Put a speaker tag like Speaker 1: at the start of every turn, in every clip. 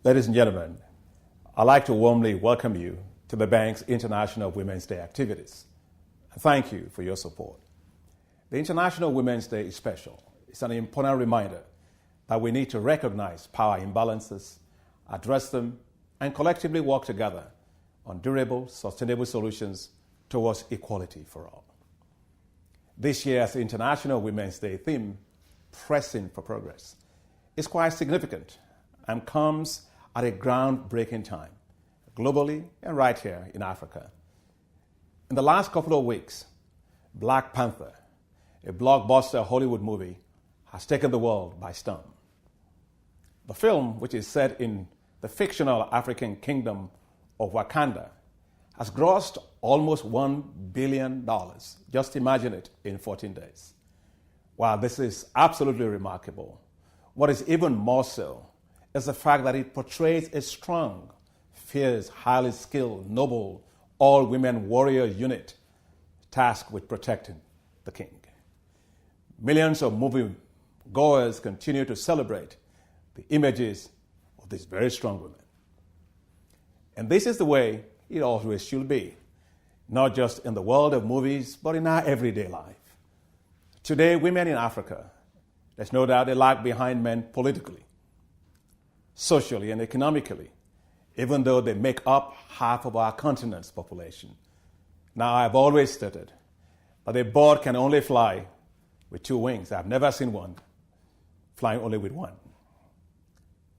Speaker 1: Ladies and gentlemen, I'd like to warmly welcome you to the bank's International Women's Day activities. Thank you for your support. The International Women's Day is special. It's an important reminder that we need to recognize power imbalances, address them, and collectively work together on durable, sustainable solutions towards equality for all. This year's International Women's Day theme, Pressing for Progress, is quite significant and comes at a groundbreaking time, globally and right here in Africa. In the last couple of weeks, Black Panther, a blockbuster Hollywood movie, has taken the world by storm. The film, which is set in the fictional African kingdom of Wakanda, has grossed almost $1 billion. Just imagine it in 14 days. While this is absolutely remarkable, what is even more so is the fact that it portrays a strong, fierce, highly skilled, noble, all-women warrior unit tasked with protecting the king. Millions of movie goers continue to celebrate the images of these very strong women. And this is the way it always should be, not just in the world of movies, but in our everyday life. Today, women in Africa, there's no doubt they lag behind men politically, socially, and economically, even though they make up half of our continent's population. Now, I've always stated that a bird can only fly with two wings. I've never seen one flying only with one.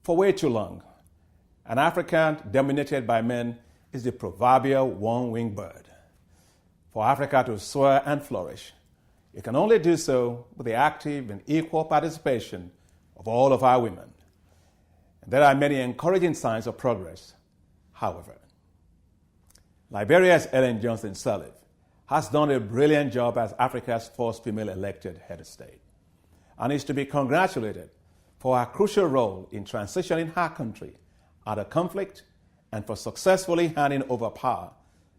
Speaker 1: For way too long, an Africa dominated by men is the proverbial one-winged bird. For Africa to soar and flourish, it can only do so with the active and equal participation of all of our women. And there are many encouraging signs of progress, however. Liberia's Ellen Johnson Sirleaf has done a brilliant job as Africa's first female elected head of state and is to be congratulated for her crucial role in transitioning her country out of conflict and for successfully handing over power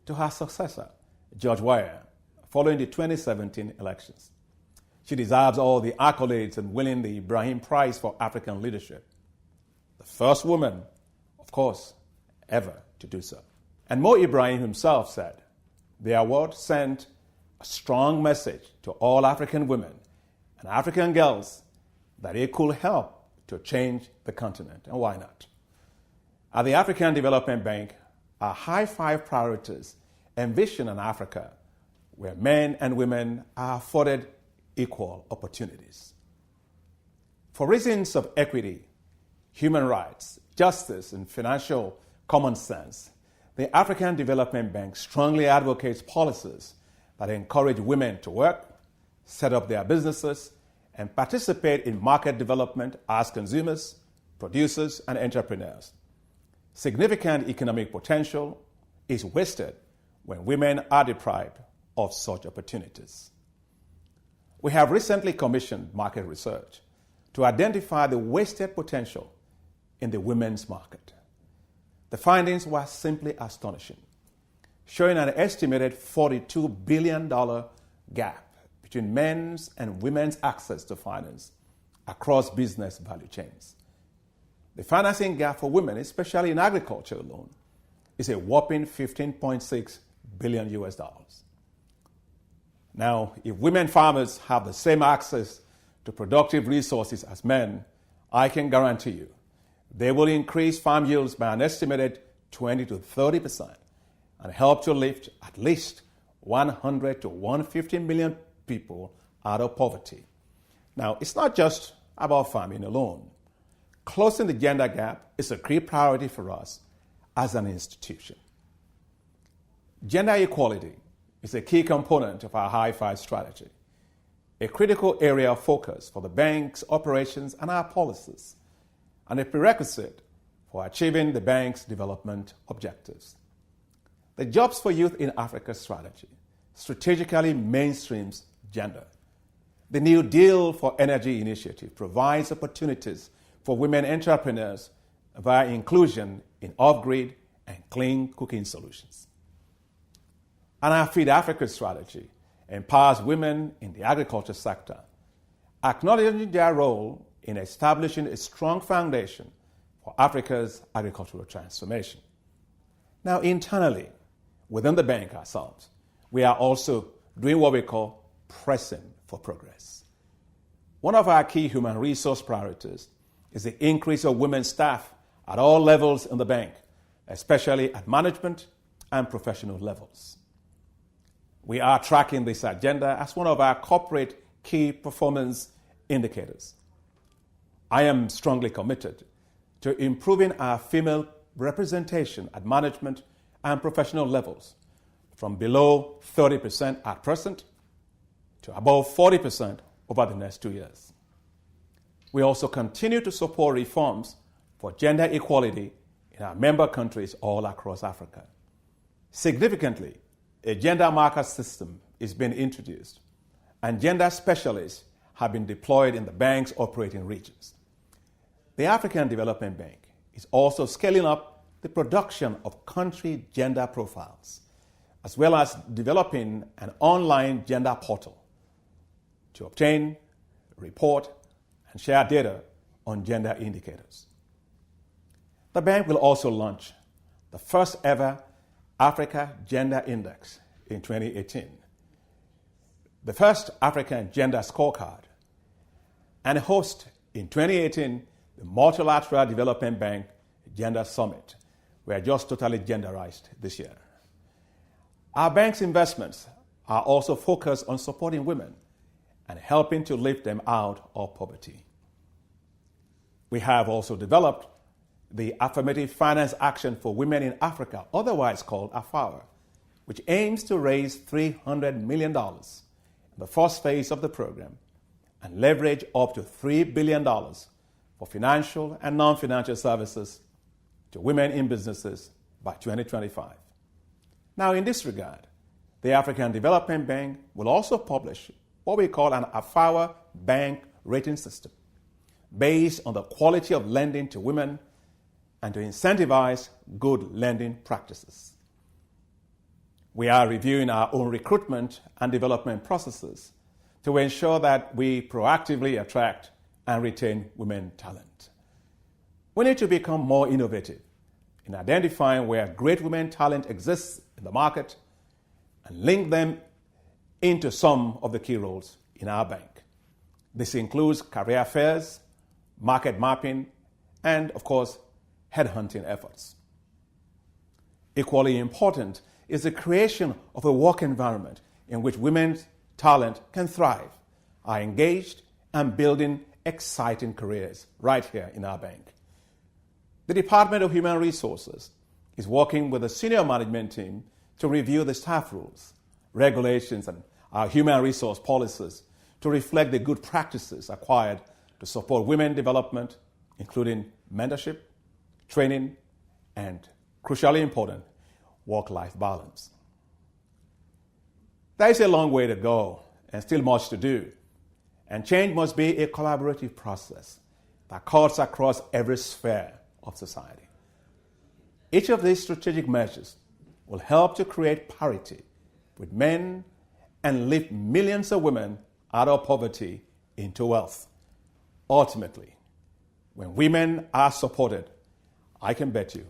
Speaker 1: to her successor, George Weah, following the 2017 elections. She deserves all the accolades in winning the Ibrahim Prize for African Leadership, the first woman, of course, ever to do so. And Mo Ibrahim himself said, the award sent a strong message to all African women and African girls that it could help to change the continent, and why not? At the African Development Bank, our high five priorities envision an Africa where men and women are afforded equal opportunities. For reasons of equity, human rights, justice, and financial common sense, the African Development Bank strongly advocates policies that encourage women to work, set up their businesses, and participate in market development as consumers, producers, and entrepreneurs. Significant economic potential is wasted when women are deprived of such opportunities. We have recently commissioned market research to identify the wasted potential in the women's market. The findings were simply astonishing, showing an estimated $42 billion gap between men's and women's access to finance across business value chains. The financing gap for women, especially in agriculture alone, is a whopping $15.6 billion US. Now, if women farmers have the same access to productive resources as men, I can guarantee you they will increase farm yields by an estimated 20 to 30% and help to lift at least 100 to 150 million people out of poverty. Now, it's not just about farming alone. Closing the gender gap is a key priority for us as an institution. Gender equality is a key component of our High Five strategy, a critical area of focus for the bank's operations and our policies, and a prerequisite for achieving the bank's development objectives. The Jobs for Youth in Africa strategy strategically mainstreams gender. The New Deal for Energy initiative provides opportunities for women entrepreneurs via inclusion in off-grid and clean cooking solutions. And our Feed Africa strategy empowers women in the agriculture sector, acknowledging their role in establishing a strong foundation for Africa's agricultural transformation. Now, internally, within the bank ourselves, we are also doing what we call pressing for progress. One of our key human resource priorities is the increase of women staff at all levels in the bank, especially at management and professional levels. We are tracking this agenda as one of our corporate key performance indicators. I am strongly committed to improving our female representation at management and professional levels from below 30% at present to above 40% over the next 2 years. We also continue to support reforms for gender equality in our member countries all across Africa. Significantly, a gender marker system is being introduced, and gender specialists have been deployed in the bank's operating regions. The African Development Bank is also scaling up the production of country gender profiles, as well as developing an online gender portal to obtain, report, and share data on gender indicators. The bank will also launch the first ever Africa Gender Index in 2018, the first African Gender Scorecard, and host in 2018 the Multilateral Development Bank Gender Summit. We are just totally genderized this year. Our bank's investments are also focused on supporting women and helping to lift them out of poverty. We have also developed the Affirmative Finance Action for Women in Africa, otherwise called AFAWA, which aims to raise $300 million in the first phase of the program and leverage up to $3 billion for financial and non-financial services to women in businesses by 2025. Now, in this regard, the African Development Bank will also publish what we call an AFAWA bank rating system based on the quality of lending to women and to incentivize good lending practices. We are reviewing our own recruitment and development processes to ensure that we proactively attract and retain women talent. We need to become more innovative in identifying where great women talent exists in the market and link them into some of the key roles in our bank. This includes career fairs, market mapping, and, of course, headhunting efforts. Equally important is the creation of a work environment in which women's talent can thrive, are engaged, and building exciting careers right here in our bank. The Department of Human Resources is working with the senior management team to review the staff rules, regulations, and our human resource policies to reflect the good practices acquired to support women development, including mentorship, training, and, crucially important, work-life balance. There is a long way to go and still much to do, and change must be a collaborative process that cuts across every sphere of society. Each of these strategic measures will help to create parity with men and lift millions of women out of poverty into wealth. Ultimately, when women are supported, I can bet you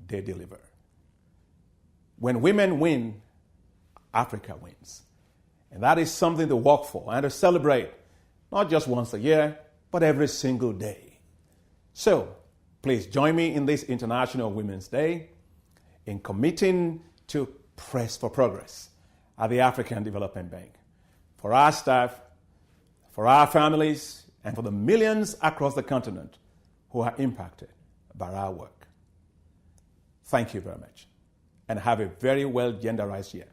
Speaker 1: they deliver. When women win, Africa wins. And that is something to work for and to celebrate, not just once a year, but every single day. So, please join me in this International Women's Day in committing to press for progress at the African Development Bank, for our staff, for our families, and for the millions across the continent who are impacted by our work. Thank you very much, and have a very well genderized year.